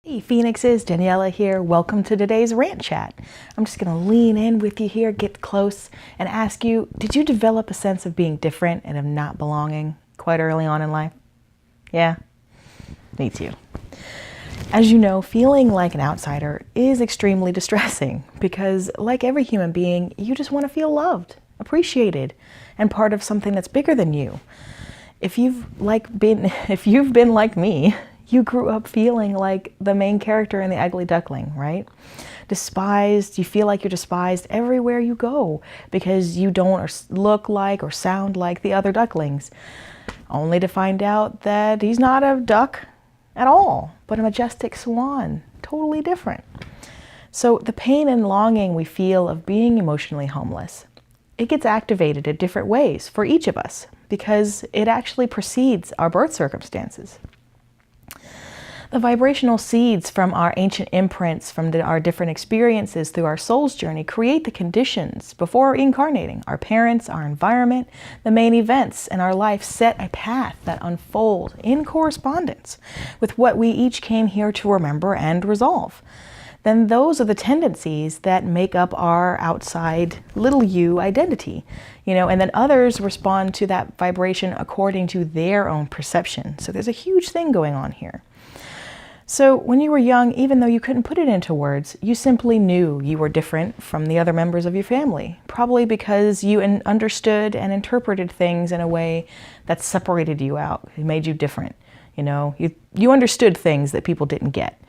Hey Phoenixes, Daniela here. Welcome to today's rant chat. I'm just going to lean in with you here, get close, and ask you, did you develop a sense of being different and of not belonging quite early on in life? Yeah, me too. As you know, feeling like an outsider is extremely distressing because, like every human being, you just want to feel loved, appreciated, and part of something that's bigger than you. If you've been like me, you grew up feeling like the main character in The Ugly Duckling, right? Despised, you feel like you're despised everywhere you go because you don't look like or sound like the other ducklings, only to find out that he's not a duck at all, but a majestic swan, totally different. So the pain and longing we feel of being emotionally homeless, it gets activated in different ways for each of us because it actually precedes our birth circumstances. The vibrational seeds from our ancient imprints, from our different experiences through our soul's journey, create the conditions before incarnating. Our parents, our environment, the main events in our life set a path that unfolds in correspondence with what we each came here to remember and resolve. Then those are the tendencies that make up our outside little you identity, and then others respond to that vibration according to their own perception. So there's a huge thing going on here. So when you were young, even though you couldn't put it into words, you simply knew you were different from the other members of your family, probably because you understood and interpreted things in a way that separated you out. It made you different. You understood things that people didn't get.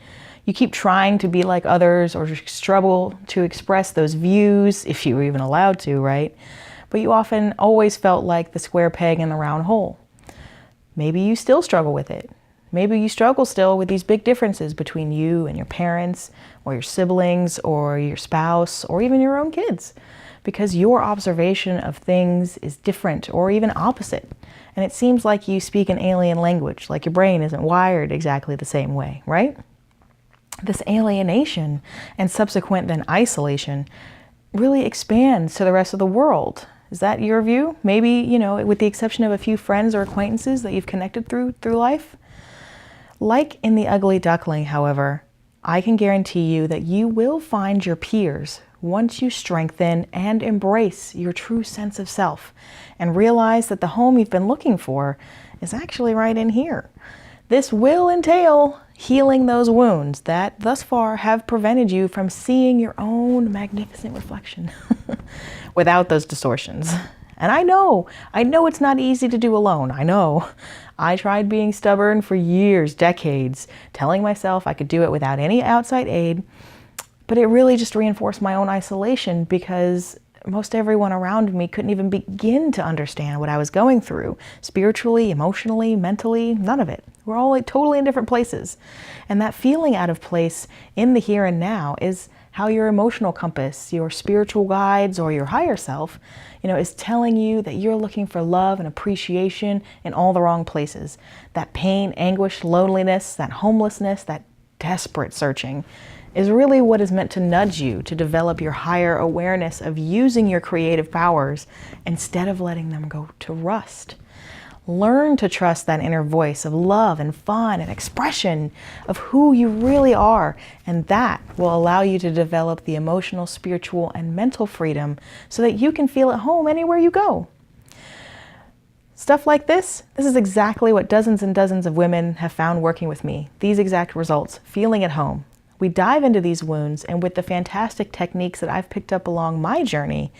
You keep trying to be like others or struggle to express those views, if you were even allowed to, right? But you often always felt like the square peg in the round hole. Maybe you still struggle with it. Maybe you struggle still with these big differences between you and your parents or your siblings or your spouse or even your own kids because your observation of things is different or even opposite. And it seems like you speak an alien language, like your brain isn't wired exactly the same way, right? This alienation and subsequent then isolation really expands to the rest of the world. Is that your view? Maybe, with the exception of a few friends or acquaintances that you've connected through life? Like in The Ugly Duckling, however, I can guarantee you that you will find your peers once you strengthen and embrace your true sense of self and realize that the home you've been looking for is actually right in here. This will entail healing those wounds that thus far have prevented you from seeing your own magnificent reflection without those distortions. And I know it's not easy to do alone. I know. I tried being stubborn for years, decades, telling myself I could do it without any outside aid, but it really just reinforced my own isolation because most everyone around me couldn't even begin to understand what I was going through, spiritually, emotionally, mentally, none of it. We're all totally in different places. And that feeling out of place in the here and now is how your emotional compass, your spiritual guides, or your higher self, is telling you that you're looking for love and appreciation in all the wrong places. That pain, anguish, loneliness, that homelessness, that desperate searching is really what is meant to nudge you to develop your higher awareness of using your creative powers instead of letting them go to rust. Learn to trust that inner voice of love and fun and expression of who you really are, and that will allow you to develop the emotional, spiritual, and mental freedom so that you can feel at home anywhere you go. Stuff like this is exactly what dozens and dozens of women have found working with me. These exact results, feeling at home. We dive into these wounds, and with the fantastic techniques that I've picked up along my journey,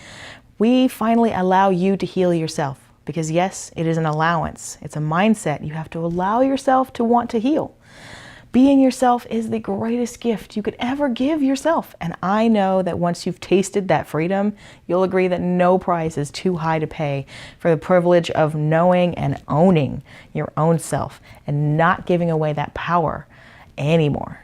we finally allow you to heal yourself. Because yes, it is an allowance. It's a mindset. You have to allow yourself to want to heal. Being yourself is the greatest gift you could ever give yourself. And I know that once you've tasted that freedom, you'll agree that no price is too high to pay for the privilege of knowing and owning your own self and not giving away that power anymore.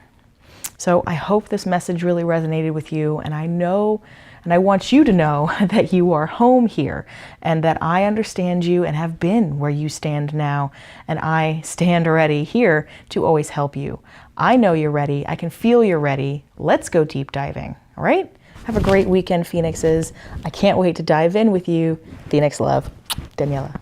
So I hope this message really resonated with you, and I want you to know that you are home here and that I understand you and have been where you stand now, and I stand ready here to always help you. I know you're ready. I can feel you're ready. Let's go deep diving, all right? Have a great weekend, Phoenixes. I can't wait to dive in with you. Phoenix love, Daniela.